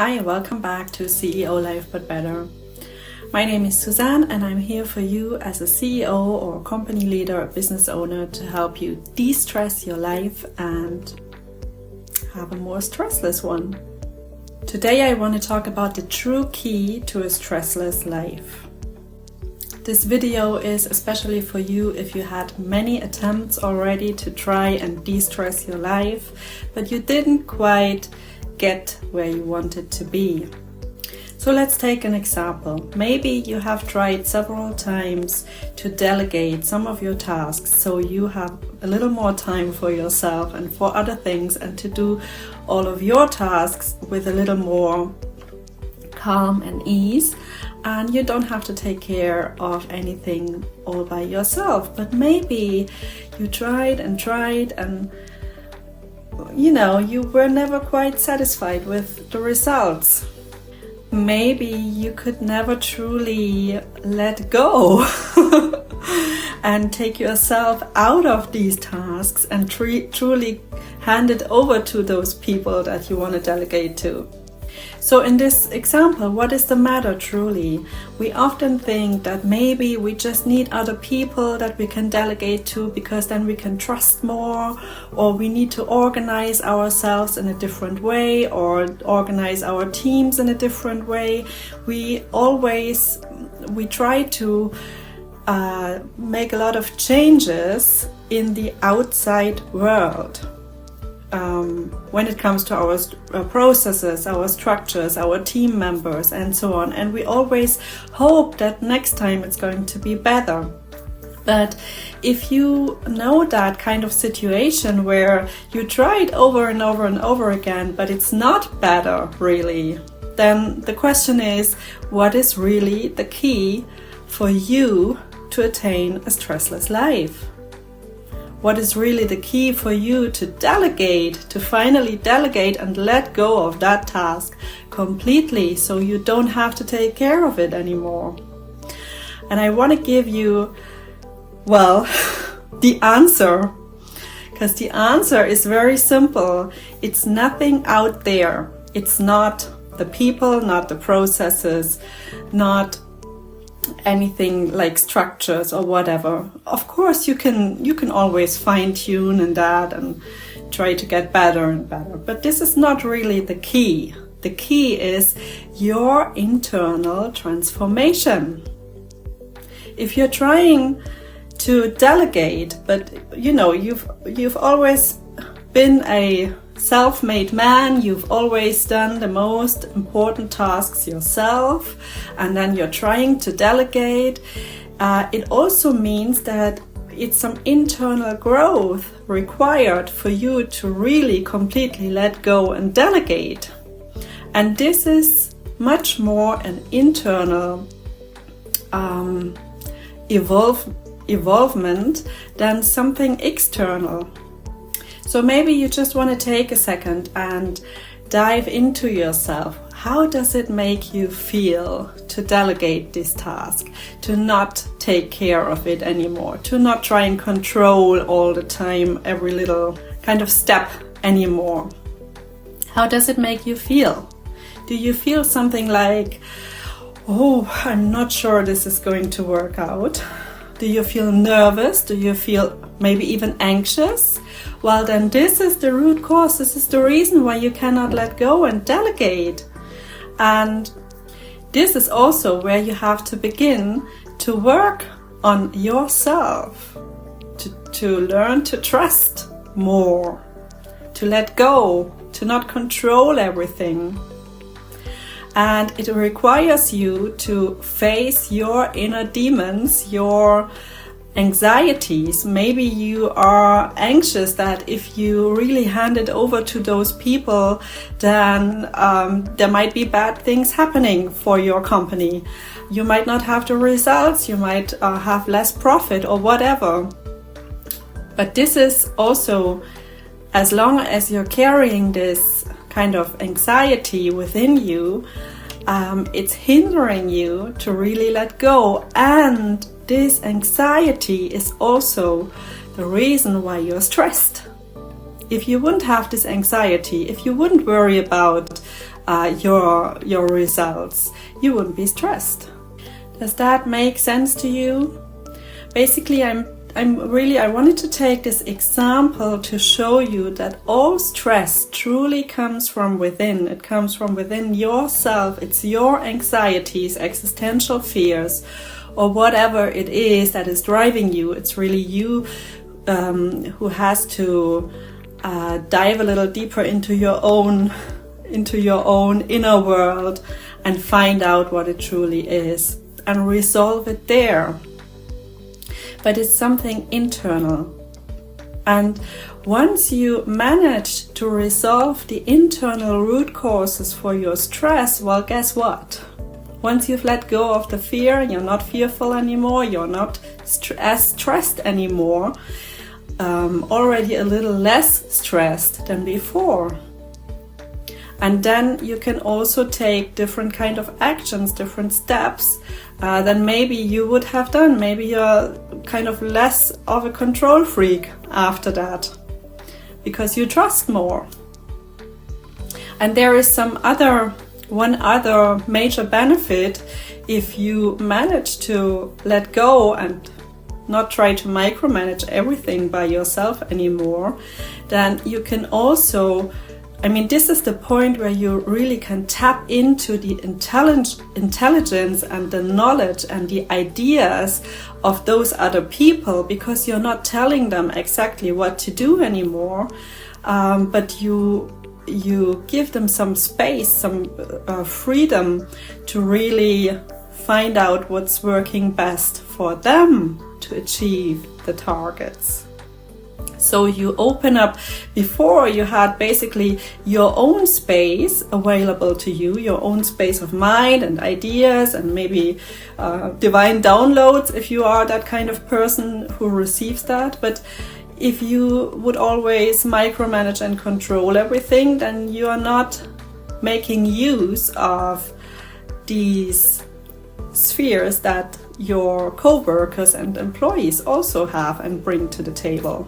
Hi, welcome back to CEO Life But Better. My name is Suzanne and I'm here for you as a CEO or company leader or business owner to help you de-stress your life and have a more stressless one. Today I want to talk about the true key to a stressless life. This video is especially for you if you had many attempts already to try and de-stress your life, but you didn't quite get where you wanted to be. So let's take an example. Maybe you have tried several times to delegate some of your tasks so you have a little more time for yourself and for other things, and to do all of your tasks with a little more calm and ease, and you don't have to take care of anything all by yourself. But maybe you tried and you were never quite satisfied with the results. Maybe you could never truly let go and take yourself out of these tasks and truly hand it over to those people that you want to delegate to. So in this example, what is the matter truly? We often think that maybe we just need other people that we can delegate to because then we can trust more, or we need to organize ourselves in a different way or organize our teams in a different way. We try to make a lot of changes in the outside world. When it comes to our processes, our structures, our team members, and so on. And we always hope that next time it's going to be better. But if you know that kind of situation where you try it over and over and over again, but it's not better really, then the question is, what is really the key for you to attain a stressless life? What is really the key for you to finally delegate and let go of that task completely so you don't have to take care of it anymore? And I want to give you, the answer. Because the answer is very simple. It's nothing out there. It's not the people, not the processes, not anything like structures or whatever. Of course you can always fine-tune in that and try to get better and better, but this is not really the key. The key is your internal transformation. If you're trying to delegate, but you've always been a self-made man, you've always done the most important tasks yourself, and then you're trying to delegate, it also means that it's some internal growth required for you to really completely let go and delegate. And this is much more an internal evolvement than something external. So maybe you just want to take a second and dive into yourself. How does it make you feel to delegate this task, to not take care of it anymore, to not try and control all the time every little kind of step anymore? How does it make you feel? Do you feel something like, oh, I'm not sure this is going to work out? Do you feel nervous? Do you feel maybe even anxious? Well, then this is the root cause. This is the reason why you cannot let go and delegate. And this is also where you have to begin to work on yourself, to learn to trust more, to let go, to not control everything. And it requires you to face your inner demons, your anxieties. Maybe you are anxious that if you really hand it over to those people, then there might be bad things happening for your company. You might not have the results, you might have less profit or whatever. But this is also, as long as you're carrying this kind of anxiety within you, it's hindering you to really let go. And this anxiety is also the reason why you're stressed. If you wouldn't have this anxiety, if you wouldn't worry about your results, you wouldn't be stressed. Does that make sense to you? Basically, I wanted to take this example to show you that all stress truly comes from within. It comes from within yourself. It's your anxieties, existential fears, or whatever it is that is driving you. It's really you who has to dive a little deeper into your own inner world and find out what it truly is and resolve it there. But it's something internal. And once you manage to resolve the internal root causes for your stress, well, guess what? Once you've let go of the fear, you're not fearful anymore, you're not as stressed anymore, already a little less stressed than before. And then you can also take different kind of actions, different steps than maybe you would have done. Maybe you're kind of less of a control freak after that because you trust more. And there is one other major benefit if you manage to let go and not try to micromanage everything by yourself anymore. Then you can also, this is the point where you really can tap into the intelligence and the knowledge and the ideas of those other people, because you're not telling them exactly what to do anymore, but you give them some space, some freedom to really find out what's working best for them to achieve the targets. So you open up. Before you had basically your own space available to you, your own space of mind and ideas and maybe divine downloads if you are that kind of person who receives that. But if you would always micromanage and control everything, then you are not making use of these spheres that your co-workers and employees also have and bring to the table.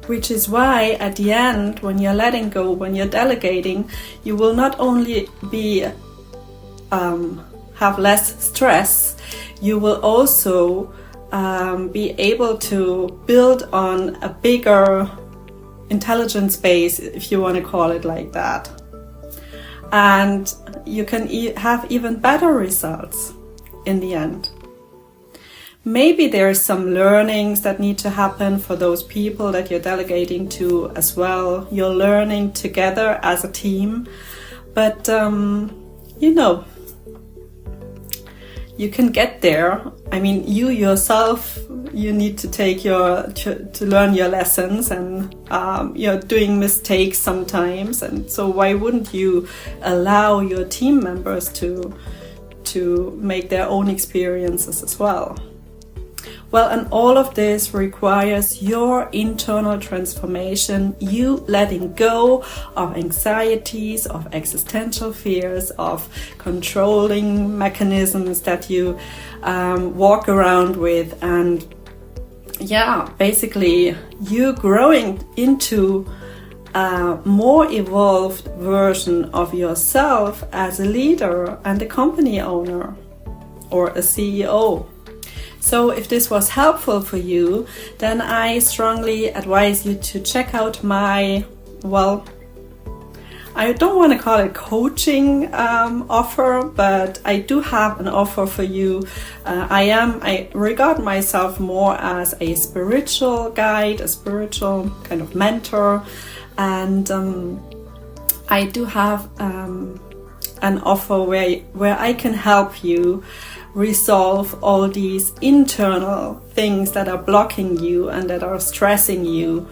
Which is why at the end, when you're letting go, when you're delegating, you will not only have less stress, you will also be able to build on a bigger intelligence base, if you want to call it like that. And you can have even better results in the end. Maybe there are some learnings that need to happen for those people that you're delegating to as well. You're learning together as a team. But, you can get there. You yourself, you need to to learn your lessons, and you're doing mistakes sometimes. And so why wouldn't you allow your team members to make their own experiences as well? Well, and all of this requires your internal transformation, you letting go of anxieties, of existential fears, of controlling mechanisms that you walk around with, and basically you growing into a more evolved version of yourself as a leader and a company owner or a CEO. So if this was helpful for you, then I strongly advise you to check out my, I don't want to call it coaching offer, but I do have an offer for you. I regard myself more as a spiritual guide, a spiritual kind of mentor, and I do have an offer where I can help you resolve all these internal things that are blocking you and that are stressing you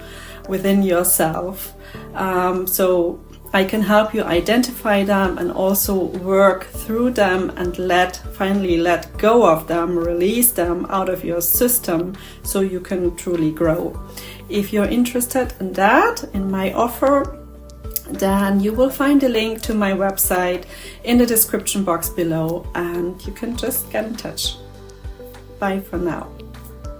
within yourself. So I can help you identify them and also work through them and finally let go of them, release them out of your system so you can truly grow. If you're interested in that, in my offer, then you will find a link to my website in the description box below, and you can just get in touch. Bye for now.